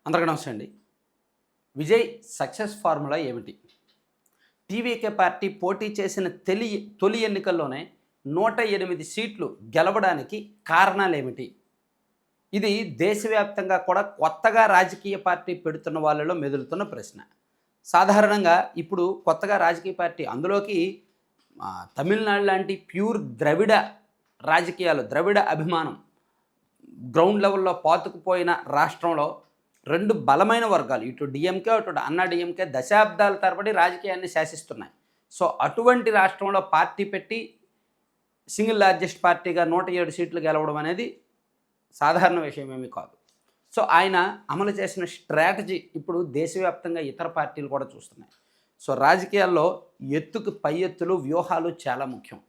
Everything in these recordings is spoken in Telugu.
అందరికీ నమస్తే అండి. విజయ్ సక్సెస్ ఫార్ములా ఏమిటి? టీవీకే పార్టీ పోటీ చేసిన తొలి ఎన్నికల్లోనే 108 సీట్లు గెలవడానికి కారణాలేమిటి? ఇది దేశవ్యాప్తంగా కూడా కొత్తగా రాజకీయ పార్టీ పెడుతున్న వాళ్ళలో మెదులుతున్న ప్రశ్న. సాధారణంగా ఇప్పుడు కొత్తగా రాజకీయ పార్టీ అందులోకి తమిళనాడు లాంటి ప్యూర్ ద్రవిడ రాజకీయాలు, ద్రవిడ అభిమానం గ్రౌండ్ లెవెల్లో పాతుకుపోయిన రాష్ట్రంలో 2 బలమైన వర్గాలు, ఇటు డిఎంకే అటు అన్నా డిఎంకే దశాబ్దాల తరబడి రాజకీయాన్ని శాసిస్తున్నాయి. సో అటువంటి రాష్ట్రంలో పార్టీ పెట్టి సింగిల్ లార్జెస్ట్ పార్టీగా 107 సీట్లు గెలవడం అనేది సాధారణ విషయం ఏమీ కాదు. సో ఆయన అమలు చేసిన స్ట్రాటజీ ఇప్పుడు దేశవ్యాప్తంగా ఇతర పార్టీలు కూడా చూస్తున్నాయి. సో రాజకీయాల్లో ఎత్తుకు పై ఎత్తులు, వ్యూహాలు చాలా ముఖ్యం.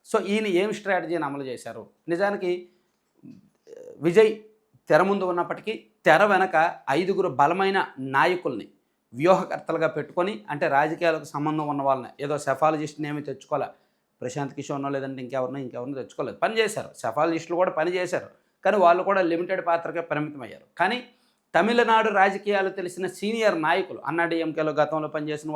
సో ఈయన ఏం స్ట్రాటజీని అమలు చేశారు? నిజానికి విజయ్ తెర ముందు ఉన్నప్పటికీ తెర వెనక 5గురు బలమైన నాయకుల్ని వ్యూహకర్తలుగా పెట్టుకొని, అంటే రాజకీయాలకు సంబంధం ఉన్న వాళ్ళని, ఏదో సెఫాలజిస్ట్ని ఏమీ తెచ్చుకోలే, ప్రశాంత్ కిషోర్నో లేదంటే ఇంకెవరినో తెచ్చుకోలేదు. పని చేశారు, సెఫాలజిస్టులు కూడా పని చేశారు, కానీ వాళ్ళు కూడా లిమిటెడ్ పాత్రకే పరిమితమయ్యారు. కానీ తమిళనాడు రాజకీయాలు తెలిసిన సీనియర్ నాయకులు, అన్నా డిఎంకేలో గతంలో పనిచేసిన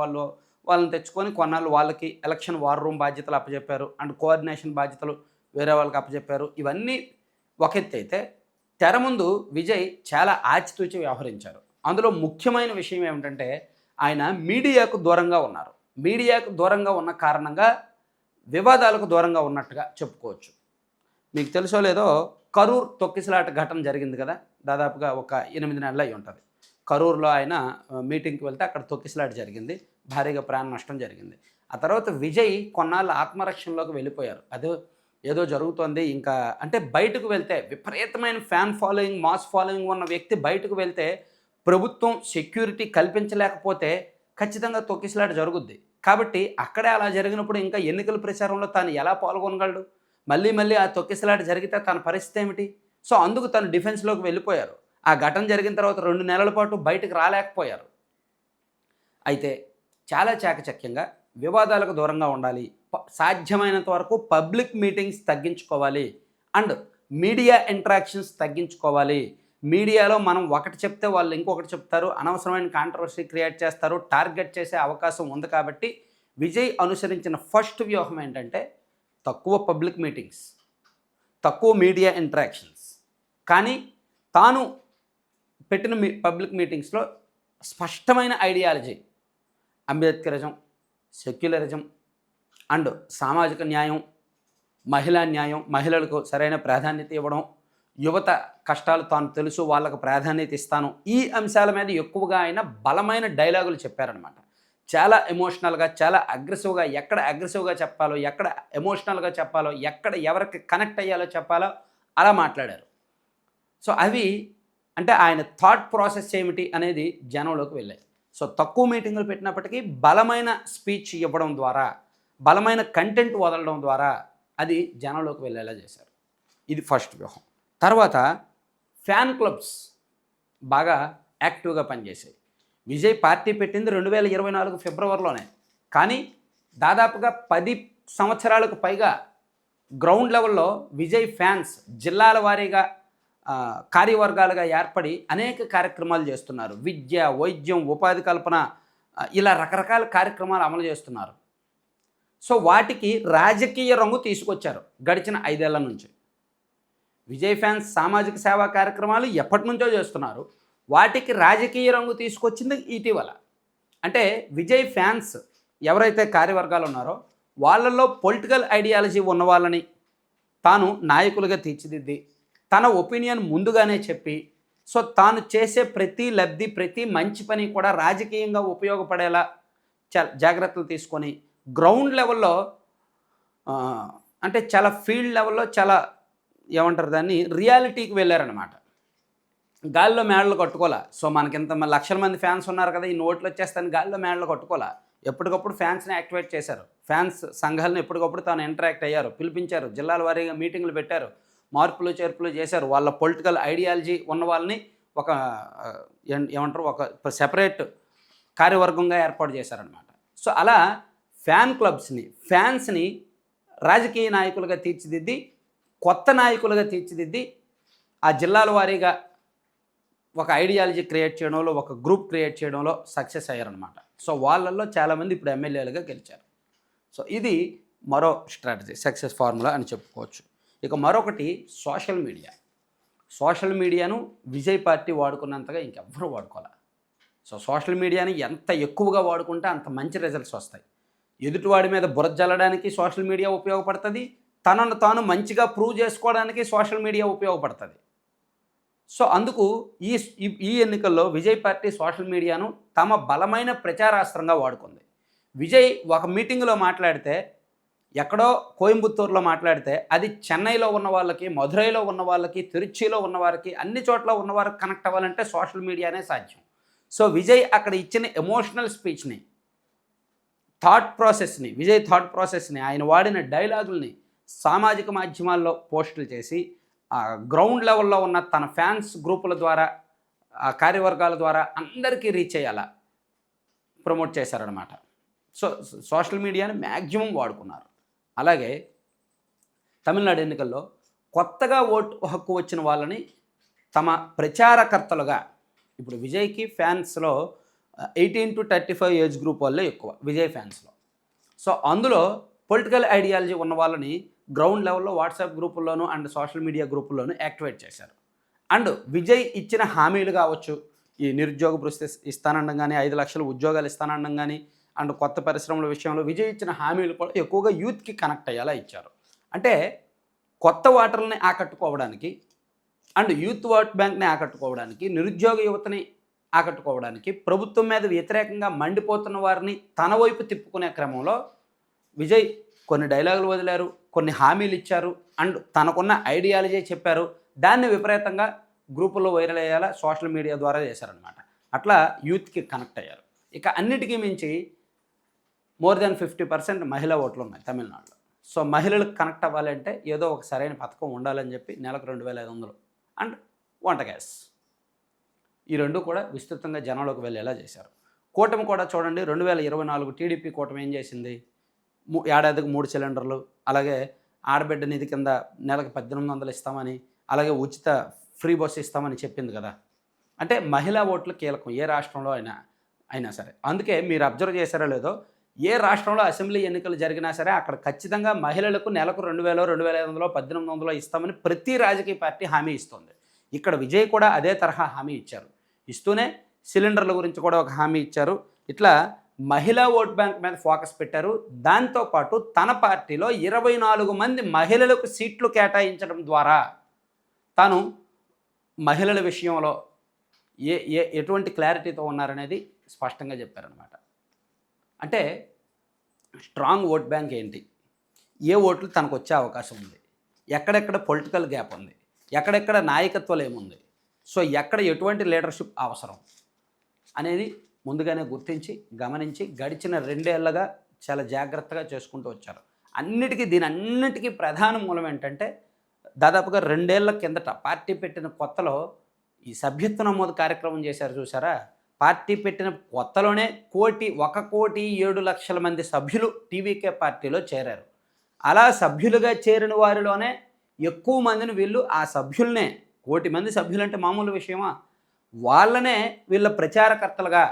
వాళ్ళని తెచ్చుకొని కొన్నాళ్ళు వాళ్ళకి ఎలక్షన్ వార్ రూమ్ బాధ్యతలు అప్పచెప్పారు, అండ్ కోఆర్డినేషన్ బాధ్యతలు వేరే వాళ్ళకి అప్పచెప్పారు. ఇవన్నీ ఒక ఎత్తు అయితే, తెర ముందు విజయ్ చాలా ఆచితూచి వ్యవహరించారు. అందులో ముఖ్యమైన విషయం ఏమిటంటే ఆయన మీడియాకు దూరంగా ఉన్నారు. మీడియాకు దూరంగా ఉన్న కారణంగా వివాదాలకు దూరంగా ఉన్నట్టుగా చెప్పుకోవచ్చు. మీకు తెలుసో లేదో కరూర్ తొక్కిసలాట ఘటన జరిగింది కదా, దాదాపుగా ఒక 8 నెలలు అయి ఉంటుంది. కరూర్లో ఆయన మీటింగ్కి వెళ్తే అక్కడ తొక్కిసలాట జరిగింది, భారీగా ప్రాణ నష్టం జరిగింది. ఆ తర్వాత విజయ్ కొన్నాళ్ళు ఆత్మరక్షణలోకి వెళ్ళిపోయారు. ఏదో జరుగుతోంది ఇంకా అంటే బయటకు వెళ్తే విపరీతమైన ఫ్యాన్ ఫాలోయింగ్, మాస్ ఫాలోయింగ్ ఉన్న వ్యక్తి బయటకు వెళ్తే ప్రభుత్వం సెక్యూరిటీ కల్పించలేకపోతే ఖచ్చితంగా తొక్కిసలాట జరుగుద్ది. కాబట్టి అక్కడే అలా జరిగినప్పుడు ఇంకా ఎన్నికల ప్రచారంలో తాను ఎలా పాల్గొనగలడు? మళ్ళీ ఆ తొక్కిసలాట జరిగితే తన పరిస్థితి ఏమిటి? సో అందుకు తను డిఫెన్స్లోకి వెళ్ళిపోయారు. ఆ ఘటన జరిగిన తర్వాత 2 నెలల పాటు బయటకు రాలేకపోయారు. అయితే చాలా చాకచక్యంగా వివాదాలకు దూరంగా ఉండాలి, సాధ్యమైనంత వరకు పబ్లిక్ మీటింగ్స్ తగ్గించుకోవాలి, అండ్ మీడియా ఇంటరాక్షన్స్ తగ్గించుకోవాలి. మీడియాలో మనం ఒకటి చెప్తే వాళ్ళు ఇంకొకటి చెప్తారు, అనవసరమైన కాంట్రవర్సీ క్రియేట్ చేస్తారు, టార్గెట్ చేసే అవకాశం ఉంది. కాబట్టి విజయ్ అనుసరించిన ఫస్ట్ వ్యూహం ఏంటంటే తక్కువ పబ్లిక్ మీటింగ్స్, తక్కువ మీడియా ఇంటరాక్షన్స్. కానీ తాను పెట్టిన పబ్లిక్ మీటింగ్స్లో స్పష్టమైన ఐడియాలజీ, అంబేద్కరిజం, సెక్యులరిజం అండ్ సామాజిక న్యాయం, మహిళా న్యాయం, మహిళలకు సరైన ప్రాధాన్యత ఇవ్వడం, యువత కష్టాలు తాను తెలుసు, వాళ్ళకు ప్రాధాన్యత ఇస్తాను, ఈ అంశాల మీద ఎక్కువగా ఆయన బలమైన డైలాగులు చెప్పారనమాట. చాలా ఎమోషనల్గా, చాలా అగ్రెసివ్గా, ఎక్కడ అగ్రెసివ్గా చెప్పాలో, ఎక్కడ ఎమోషనల్గా చెప్పాలో, ఎక్కడ ఎవరికి కనెక్ట్ అయ్యాలో చెప్పాలో అలా మాట్లాడారు. సో అవి అంటే ఆయన థాట్ ప్రాసెస్ ఏమిటి అనేది జనంలోకి వెళ్ళాయి. సో తక్కువ మీటింగులు పెట్టినప్పటికీ బలమైన స్పీచ్ ఇవ్వడం ద్వారా, బలమైన కంటెంట్ వదలడం ద్వారా అది జనంలోకి వెళ్ళేలా చేశారు. ఇది ఫస్ట్ వ్యూహం. తర్వాత ఫ్యాన్ క్లబ్స్ బాగా యాక్టివ్గా పనిచేసాయి. విజయ్ పార్టీ పెట్టింది 2024 ఫిబ్రవరిలోనే, కానీ దాదాపుగా 10 సంవత్సరాలకు పైగా గ్రౌండ్ లెవెల్లో విజయ్ ఫ్యాన్స్ జిల్లాల వారీగా కార్యవర్గాలుగా ఏర్పడి అనేక కార్యక్రమాలు చేస్తున్నారు. విద్య, వైద్యం, ఉపాధి కల్పన, ఇలా రకరకాల కార్యక్రమాలు అమలు చేస్తున్నారు. సో వాటికి రాజకీయ రంగు తీసుకొచ్చారు గడిచిన 5 ఏళ్ల నుంచి. విజయ్ ఫ్యాన్స్ సామాజిక సేవా కార్యక్రమాలు ఎప్పటి నుంచో చేస్తున్నారు, వాటికి రాజకీయ రంగు తీసుకొచ్చింది ఇటీవల. అంటే విజయ్ ఫ్యాన్స్ ఎవరైతే కార్యవర్గాలు ఉన్నారో వాళ్ళల్లో పొలిటికల్ ఐడియాలజీ ఉన్న వాళ్ళని తాను నాయకులుగా తీర్చిదిద్ది, తన ఒపీనియన్ ముందుగానే చెప్పి, సో తాను చేసే ప్రతి లబ్ధి, ప్రతి మంచి పని కూడా రాజకీయంగా ఉపయోగపడేలా జాగ్రత్తలు తీసుకొని గ్రౌండ్ లెవెల్లో అంటే చాలా ఫీల్డ్ లెవెల్లో చాలా ఏమంటారు దాన్ని, రియాలిటీకి వెళ్ళారనమాట. గాలిలో మేడలు కట్టుకోలే. సో మనకింత లక్షల మంది ఫ్యాన్స్ ఉన్నారు కదా, ఈ నోట్లు వచ్చేస్తాను గాలిలో మేడలు కట్టుకోలే. ఎప్పటికప్పుడు ఫ్యాన్స్ని యాక్టివేట్ చేశారు, ఫ్యాన్స్ సంఘాలను ఎప్పటికప్పుడు తాను ఇంటరాక్ట్ అయ్యారు, పిలిపించారు, జిల్లాల వారీగా మీటింగ్లు పెట్టారు, మార్పులు చేర్పులు చేశారు. వాళ్ళ పొలిటికల్ ఐడియాలజీ ఉన్న వాళ్ళని ఒక ఏమంటారు, ఒక సెపరేట్ కార్యవర్గంగా ఏర్పాటు చేశారనమాట. సో అలా ఫ్యాన్ క్లబ్స్ని, ఫ్యాన్స్ని రాజకీయ నాయకులుగా తీర్చిదిద్ది, కొత్త నాయకులుగా తీర్చిదిద్ది, ఆ జిల్లాల వారీగా ఒక ఐడియాలజీ క్రియేట్ చేయడంలో, ఒక గ్రూప్ క్రియేట్ చేయడంలో సక్సెస్ అయ్యారనమాట. సో వాళ్ళల్లో చాలామంది ఇప్పుడు ఎమ్మెల్యేలుగా గెలిచారు. సో ఇది మరో స్ట్రాటజీ, సక్సెస్ ఫార్ములా అని చెప్పుకోవచ్చు. ఇక మరొకటి సోషల్ మీడియా. సోషల్ మీడియాను విజయ్ పార్టీ వాడుకున్నంతగా ఇంకెవ్వరూ వాడుకోవాలి. సో సోషల్ మీడియాని ఎంత ఎక్కువగా వాడుకుంటే అంత మంచి రిజల్ట్స్ వస్తాయి. ఎదుటివాడి మీద బురద జల్లడానికి సోషల్ మీడియా ఉపయోగపడుతుంది. తనను తాను మంచిగా ప్రూవ్ చేసుకోవడానికి సోషల్ మీడియా ఉపయోగపడుతుంది. సో అందుకు ఈ ఈ ఎన్నికల్లో విజయ్ పార్టీ సోషల్ మీడియాను తమ బలమైన ప్రచారాస్త్రంగా వాడుకుంది. విజయ్ ఒక మీటింగ్లో మాట్లాడితే, ఎక్కడో కోయంబత్తూరులో మాట్లాడితే అది చెన్నైలో ఉన్న వాళ్ళకి, మధురైలో ఉన్న వాళ్ళకి, తిరుచిలో ఉన్నవారికి, అన్ని చోట్ల ఉన్నవారికి కనెక్ట్ అవ్వాలంటే సోషల్ మీడియానే సాధ్యం. సో విజయ్ అక్కడ ఇచ్చిన ఎమోషనల్ స్పీచ్ని, విజయ్ థాట్ ప్రాసెస్ని, ఆయన వాడిన డైలాగుల్ని సామాజిక మాధ్యమాల్లో పోస్టులు చేసి గ్రౌండ్ లెవెల్లో ఉన్న తన ఫ్యాన్స్ గ్రూపుల ద్వారా, కార్యవర్గాల ద్వారా అందరికీ రీచ్ అయ్యేలా ప్రమోట్ చేశారనమాట. సో సోషల్ మీడియాని మ్యాక్సిమం వాడుకున్నారు. అలాగే తమిళనాడు ఎన్నికల్లో కొత్తగా ఓటు హక్కు వచ్చిన వాళ్ళని తమ ప్రచారకర్తలుగా, ఇప్పుడు విజయ్కి ఫ్యాన్స్లో 18 to 35 ఏజ్ గ్రూప్ వాళ్ళే ఎక్కువ విజయ్ ఫ్యాన్స్లో. సో అందులో పొలిటికల్ ఐడియాలజీ ఉన్న వాళ్ళని గ్రౌండ్ లెవెల్లో వాట్సాప్ గ్రూపుల్లోనూ అండ్ సోషల్ మీడియా గ్రూపుల్లోనూ యాక్టివేట్ చేశారు. అండ్ విజయ్ ఇచ్చిన హామీలు కావచ్చు, ఈ నిరుద్యోగ భృతి ఇస్తానడం కానీ, 5 లక్షల ఉద్యోగాలు ఇస్తానడం కానీ, అండ్ కొత్త పరిశ్రమల విషయంలో విజయ్ ఇచ్చిన హామీలు కూడా ఎక్కువగా యూత్కి కనెక్ట్ అయ్యేలా ఇచ్చారు. అంటే కొత్త ఓటర్లని ఆకట్టుకోవడానికి, అండ్ యూత్ ఓట్ బ్యాంక్ని ఆకట్టుకోవడానికి, నిరుద్యోగ యువతని ఆకట్టుకోవడానికి, ప్రభుత్వం మీద వ్యతిరేకంగా మండిపోతున్న వారిని తన వైపు తిప్పుకునే క్రమంలో విజయ్ కొన్ని డైలాగులు వదిలారు, కొన్ని హామీలు ఇచ్చారు, అండ్ తనకున్న ఐడియాలజీ చెప్పారు. దాన్ని విపరీతంగా గ్రూపుల్లో వైరల్ అయ్యేలా సోషల్ మీడియా ద్వారా చేశారనమాట. అట్లా యూత్కి కనెక్ట్ అయ్యారు. ఇక అన్నిటికీ మించి మోర్ దాన్ 50% మహిళా ఓట్లు ఉన్నాయి తమిళనాడులో. సో మహిళలకు కనెక్ట్ అవ్వాలంటే ఏదో ఒక సరైన పథకం ఉండాలని చెప్పి నెలకు 2,500 అండ్ వంట గ్యాస్, ఈ రెండు కూడా విస్తృతంగా జనంలోకి వెళ్ళేలా చేశారు. కూటమి కూడా చూడండి, 2024 టీడీపీ కూటమి ఏం చేసింది? ఏడాదికి 3 సిలిండర్లు, అలాగే ఆడబిడ్డ నిధి కింద నెలకు 1,800 ఇస్తామని, అలాగే ఉచిత ఫ్రీ బస్సు ఇస్తామని చెప్పింది కదా. అంటే మహిళా ఓట్లు కీలకం ఏ రాష్ట్రంలో అయినా సరే. అందుకే మీరు అబ్జర్వ్ చేశారో లేదో, ఏ రాష్ట్రంలో అసెంబ్లీ ఎన్నికలు జరిగినా సరే అక్కడ ఖచ్చితంగా మహిళలకు నెలకు 2,000, 2,500, 1,800 ఇస్తామని ప్రతి రాజకీయ పార్టీ హామీ ఇస్తుంది. ఇక్కడ విజయ్ కూడా అదే తరహా హామీ ఇచ్చారు. ఇస్తూనే సిలిండర్ల గురించి కూడా ఒక హామీ ఇచ్చారు. ఇట్లా మహిళా ఓట్ బ్యాంక్ మీద ఫోకస్ పెట్టారు. దాంతోపాటు తన పార్టీలో 24 మంది మహిళలకు సీట్లు కేటాయించడం ద్వారా తాను మహిళల విషయంలో ఎటువంటి క్లారిటీతో ఉన్నారనేది స్పష్టంగా చెప్పారనమాట. అంటే స్ట్రాంగ్ ఓట్ బ్యాంక్ ఏంటి, ఏ ఓట్లు తనకు వచ్చే అవకాశం ఉంది, ఎక్కడెక్కడ పొలిటికల్ గ్యాప్ ఉంది, ఎక్కడెక్కడ నాయకత్వం ఏముంది, సో ఎక్కడ ఎటువంటి లీడర్షిప్ అవసరం అనేది ముందుగానే గుర్తించి గమనించి గడిచిన 2 ఏళ్లుగా చాలా జాగ్రత్తగా చేసుకుంటూ వచ్చారు. దీనన్నిటికీ ప్రధాన మూలం ఏంటంటే, దాదాపుగా 2 ఏళ్ల కిందట పార్టీ పెట్టిన కొత్తలో ఈ సభ్యత్వ నమోదు కార్యక్రమం చేశారు చూసారా. పార్టీ పెట్టిన కొత్తలోనే 1,07,00,000 మంది సభ్యులు టీవీకే పార్టీలో చేరారు. అలా సభ్యులుగా చేరిన వారిలోనే ఎక్కువ మందిని వీళ్ళు ఆ సభ్యులనే, 1,000,000 మంది సభ్యులంటే మామూలు విషయమా, వాళ్ళనే వీళ్ళ ప్రచారకర్తలుగా,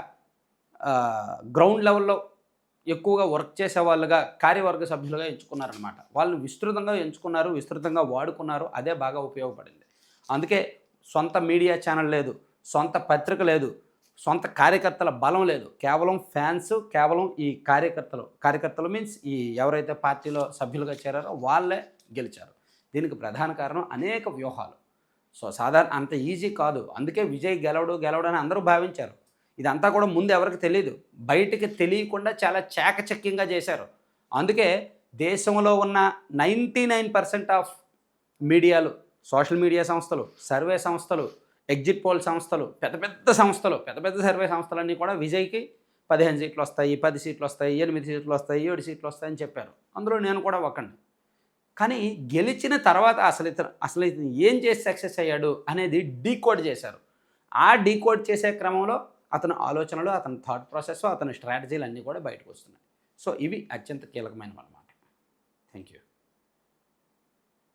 గ్రౌండ్ లెవెల్లో ఎక్కువగా వర్క్ చేసే వాళ్ళుగా, కార్యవర్గ సభ్యులుగా ఎంచుకున్నారనమాట. వాళ్ళని విస్తృతంగా ఎంచుకున్నారు, విస్తృతంగా వాడుకున్నారు. అదే బాగా ఉపయోగపడింది. అందుకే సొంత మీడియా ఛానల్ లేదు, సొంత పత్రిక లేదు, సొంత కార్యకర్తల బలం లేదు. కేవలం ఫ్యాన్స్, కేవలం ఈ కార్యకర్తలు మీన్స్ ఈ ఎవరైతే పార్టీలో సభ్యులుగా చేరారో వాళ్ళే గెలిచారు. దీనికి ప్రధాన కారణం అనేక వ్యూహాలు. సో అంత ఈజీ కాదు. అందుకే విజయ్ గెలవడని అందరూ భావించారు. ఇదంతా కూడా ముందు ఎవరికి తెలియదు, బయటికి తెలియకుండా చాలా చాకచక్యంగా చేశారు. అందుకే దేశంలో ఉన్న 99% ఆఫ్ మీడియాలు, సోషల్ మీడియా సంస్థలు, సర్వే సంస్థలు, ఎగ్జిట్ పోల్ సంస్థలు, పెద్ద సర్వే సంస్థలన్నీ కూడా విజయ్కి 15 సీట్లు వస్తాయి, 10 సీట్లు వస్తాయి, 8 సీట్లు వస్తాయి, 7 సీట్లు వస్తాయని చెప్పారు. అందులో నేను కూడా ఒకండి. కానీ గెలిచిన తర్వాత అసలు ఇతను ఏం చేసి సక్సెస్ అయ్యాడు అనేది డీకోడ్ చేశారు. ఆ డీకోడ్ చేసే క్రమంలో అతని ఆలోచనలు, అతని థాట్ ప్రాసెస్, అతని స్ట్రాటజీలు అన్నీ కూడా బయటకు వస్తున్నాయి. సో ఇవి అత్యంత కీలకమైనవి అన్నమాట. Thank you.